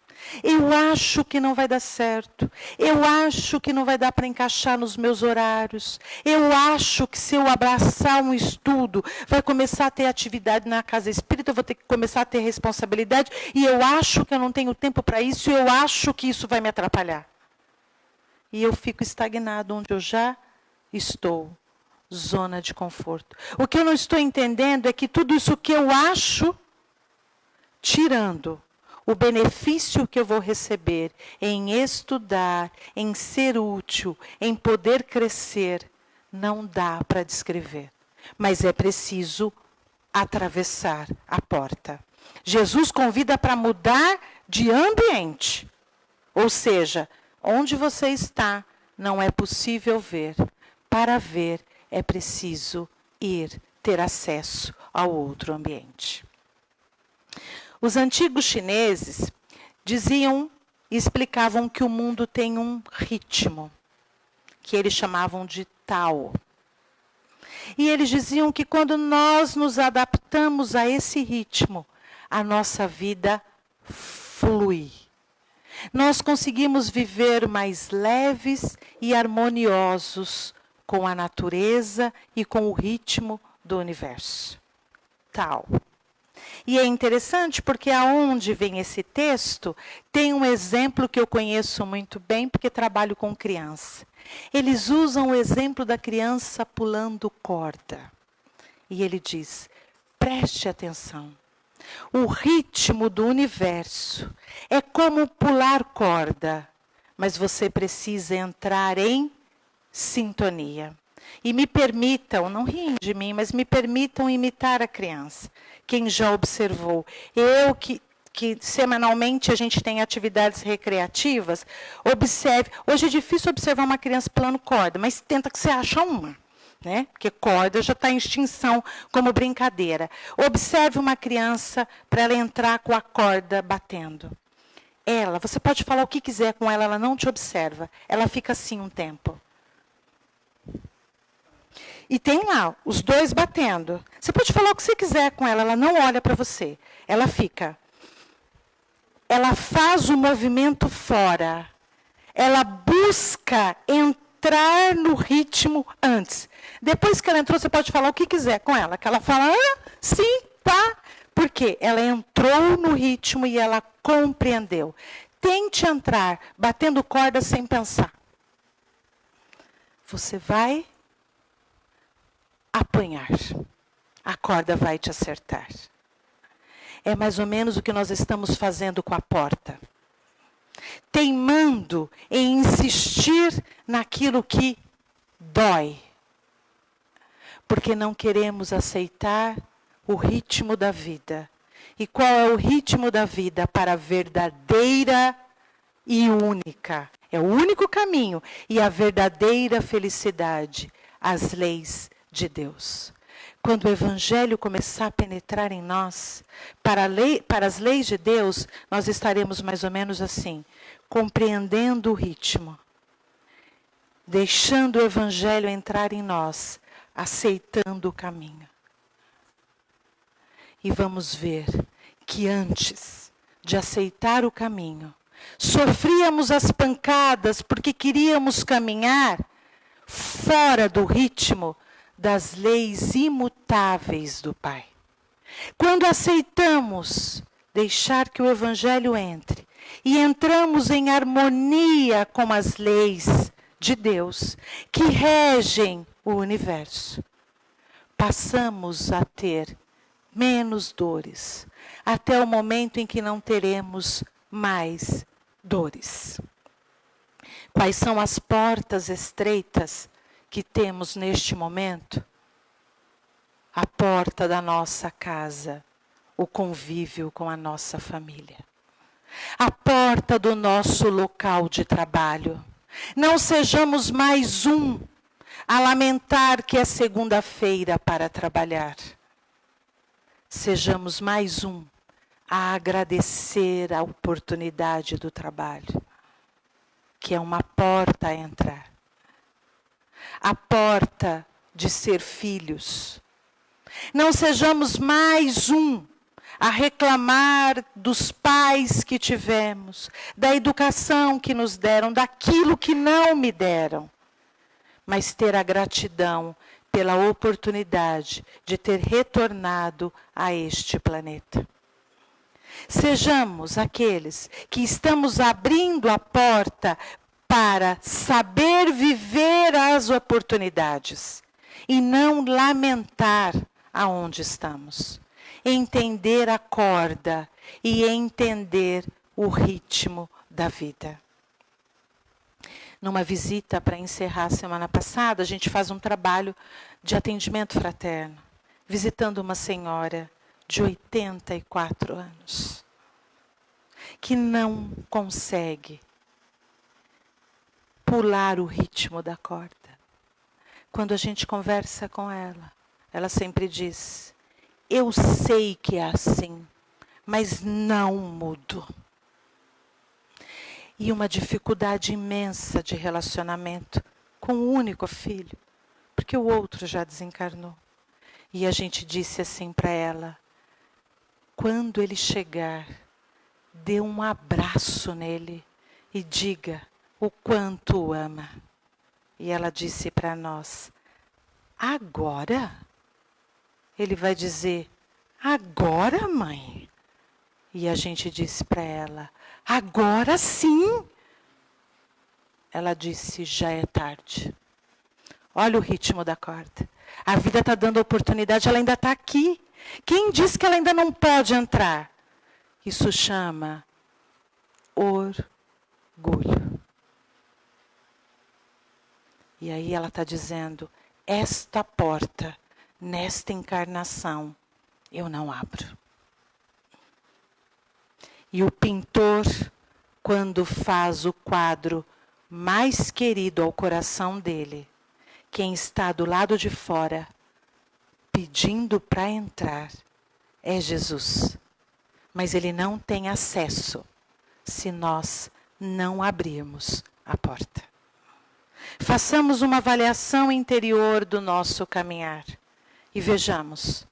Eu acho que não vai dar certo. Eu acho que não vai dar para encaixar nos meus horários. Eu acho que se eu abraçar um estudo, vai começar a ter atividade na casa espírita, eu vou ter que começar a ter responsabilidade, e eu acho que eu não tenho tempo para isso, e eu acho que isso vai me atrapalhar. E eu fico estagnado onde eu já estou. Zona de conforto. O que eu não estou entendendo é que tudo isso que eu acho, tirando o benefício que eu vou receber em estudar, em ser útil, em poder crescer, não dá para descrever. Mas é preciso atravessar a porta. Jesus convida para mudar de ambiente. Ou seja, onde você está, não é possível ver. Para ver, é preciso ir, ter acesso ao outro ambiente. Os antigos chineses diziam e explicavam que o mundo tem um ritmo, que eles chamavam de Tao. E eles diziam que quando nós nos adaptamos a esse ritmo, a nossa vida flui. Nós conseguimos viver mais leves e harmoniosos com a natureza e com o ritmo do universo. Tal. E é interessante porque aonde vem esse texto, tem um exemplo que eu conheço muito bem, porque trabalho com criança. Eles usam o exemplo da criança pulando corda. E ele diz, preste atenção. O ritmo do universo é como pular corda, mas você precisa entrar em sintonia. E me permitam, não riem de mim, mas me permitam imitar a criança. Quem já observou, eu que semanalmente a gente tem atividades recreativas, observe. Hoje é difícil observar uma criança pulando corda, mas tenta que você acha uma. Né? Porque corda já está em extinção como brincadeira. Observe uma criança para ela entrar com a corda batendo. Ela, você pode falar o que quiser com ela, ela não te observa. Ela fica assim um tempo. E tem lá, os dois batendo. Você pode falar o que você quiser com ela, ela não olha para você. Ela fica. Ela faz o movimento fora. Ela busca entrar no ritmo antes. Depois que ela entrou, você pode falar o que quiser com ela. Que ela fala, sim, tá. Por quê? Ela entrou no ritmo e ela compreendeu. Tente entrar batendo corda sem pensar. Você vai apanhar. A corda vai te acertar. É mais ou menos o que nós estamos fazendo com a porta. Teimando em insistir naquilo que dói. Porque não queremos aceitar o ritmo da vida. E qual é o ritmo da vida para a verdadeira e única? É o único caminho e a verdadeira felicidade, as leis de Deus. Quando o Evangelho começar a penetrar em nós, para as leis de Deus, nós estaremos mais ou menos assim, compreendendo o ritmo, deixando o Evangelho entrar em nós, aceitando o caminho. E vamos ver que antes de aceitar o caminho, sofríamos as pancadas porque queríamos caminhar fora do ritmo das leis imutáveis do Pai. Quando aceitamos deixar que o Evangelho entre e entramos em harmonia com as leis de Deus que regem o universo, passamos a ter menos dores, até o momento em que não teremos mais dores. Quais são as portas estreitas que temos neste momento? A porta da nossa casa, o convívio com a nossa família. A porta do nosso local de trabalho. Não sejamos mais um a lamentar que é segunda-feira para trabalhar. Sejamos mais um a agradecer a oportunidade do trabalho, que é uma porta a entrar. A porta de ser filhos. Não sejamos mais um a reclamar dos pais que tivemos, da educação que nos deram, daquilo que não me deram. Mas ter a gratidão pela oportunidade de ter retornado a este planeta. Sejamos aqueles que estamos abrindo a porta para saber viver as oportunidades e não lamentar aonde estamos. Entender a corda e entender o ritmo da vida. Numa visita para encerrar a semana passada, a gente faz um trabalho de atendimento fraterno, visitando uma senhora de 84 anos, que não consegue pular o ritmo da corda. Quando a gente conversa com ela, ela sempre diz: eu sei que é assim, mas não mudo. E uma dificuldade imensa de relacionamento com o único filho, porque o outro já desencarnou. E a gente disse assim para ela: quando ele chegar, dê um abraço nele e diga o quanto o ama. E ela disse para nós: agora? Ele vai dizer: agora, mãe? E a gente disse para ela: agora sim. Ela disse: já é tarde. Olha o ritmo da corda. A vida está dando oportunidade, ela ainda está aqui. Quem diz que ela ainda não pode entrar? Isso chama orgulho. E aí ela está dizendo: esta porta, nesta encarnação, eu não abro. E o pintor, quando faz o quadro mais querido ao coração dele, quem está do lado de fora, pedindo para entrar, é Jesus. Mas ele não tem acesso se nós não abrirmos a porta. Façamos uma avaliação interior do nosso caminhar e vejamos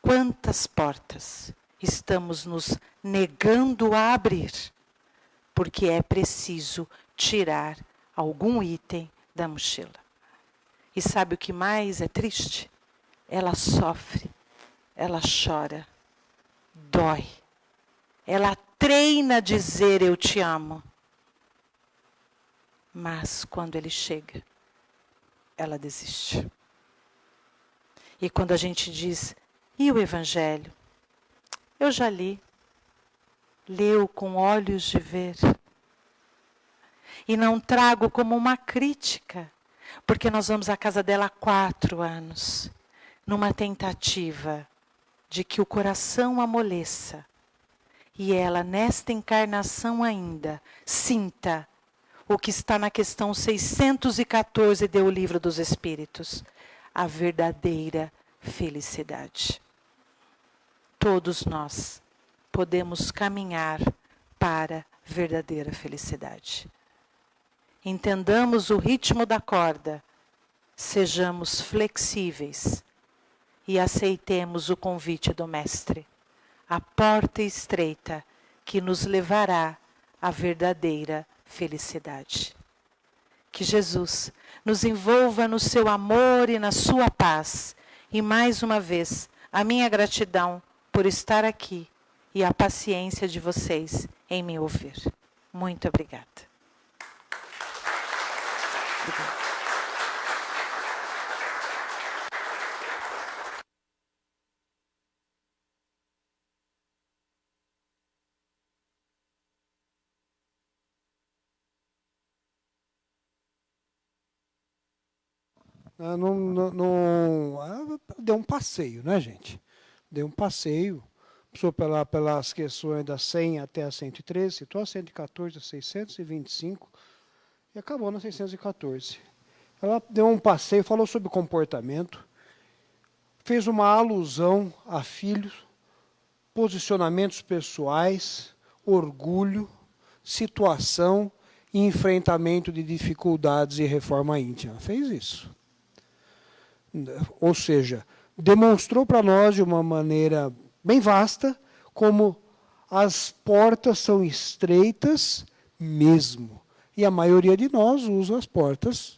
quantas portas estamos nos negando a abrir, porque é preciso tirar algum item da mochila. E sabe o que mais é triste? Ela sofre, ela chora, dói. Ela treina a dizer eu te amo. Mas quando ele chega, ela desiste. E quando a gente diz: e o Evangelho? Eu já li. Leu com olhos de ver. E não trago como uma crítica, porque nós vamos à casa dela há 4 anos, numa tentativa de que o coração amoleça. E ela, nesta encarnação ainda, sinta o que está na questão 614 do Livro dos Espíritos, a verdadeira felicidade. Todos nós podemos caminhar para verdadeira felicidade. Entendamos o ritmo da corda, sejamos flexíveis e aceitemos o convite do Mestre, a porta estreita que nos levará à verdadeira felicidade. Que Jesus nos envolva no seu amor e na sua paz. E mais uma vez, a minha gratidão por estar aqui e a paciência de vocês em me ouvir. Muito obrigada. Obrigada. Deu um passeio, né, gente? Deu um passeio. Passou pelas questões da 100 até a 113, citou a 114, a 625 e acabou na 614. Ela deu um passeio, falou sobre comportamento, fez uma alusão a filhos, posicionamentos pessoais, orgulho, situação e enfrentamento de dificuldades e reforma íntima. Fez isso. Ou seja, demonstrou para nós de uma maneira bem vasta como as portas são estreitas mesmo. E a maioria de nós usa as portas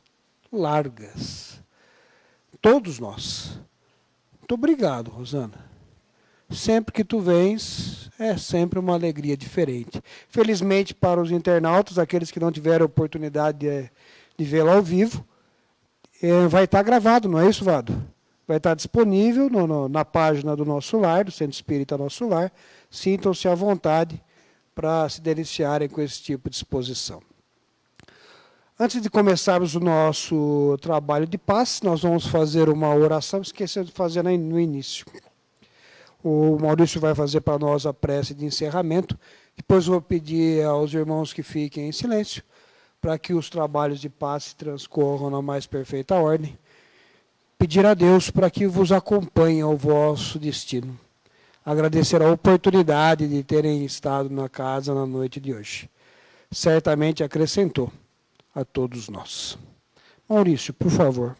largas. Todos nós. Muito obrigado, Rosana. Sempre que tu vens, é sempre uma alegria diferente. Felizmente para os internautas, aqueles que não tiveram oportunidade de vê-la ao vivo, vai estar gravado, não é isso, Vado? Vai estar disponível na página do Nosso Lar, do Centro Espírita Nosso Lar. Sintam-se à vontade para se deliciarem com esse tipo de exposição. Antes de começarmos o nosso trabalho de paz, nós vamos fazer uma oração, esqueci de fazer no início. O Maurício vai fazer para nós a prece de encerramento. Depois vou pedir aos irmãos que fiquem em silêncio, para que os trabalhos de paz se transcorram na mais perfeita ordem. Pedir a Deus para que vos acompanhe ao vosso destino. Agradecer a oportunidade de terem estado na casa na noite de hoje. Certamente acrescentou a todos nós. Maurício, por favor.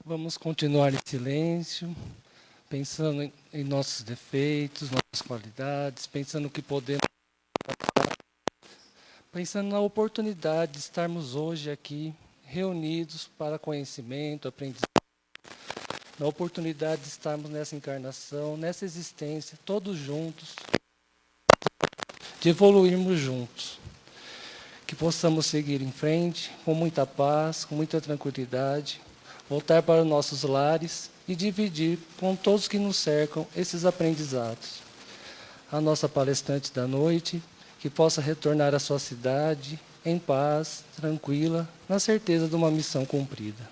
Vamos continuar em silêncio, pensando em nossos defeitos, nossas qualidades, pensando no que podemos, pensando na oportunidade de estarmos hoje aqui reunidos para conhecimento, aprendizado, na oportunidade de estarmos nessa encarnação, nessa existência, todos juntos, de evoluirmos juntos. Que possamos seguir em frente com muita paz, com muita tranquilidade, voltar para os nossos lares e dividir com todos que nos cercam esses aprendizados. A nossa palestrante da noite, que possa retornar à sua cidade em paz, tranquila, na certeza de uma missão cumprida.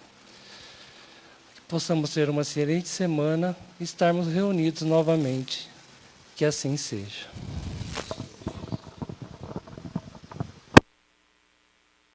Que possamos ter uma excelente semana e estarmos reunidos novamente. Que assim seja.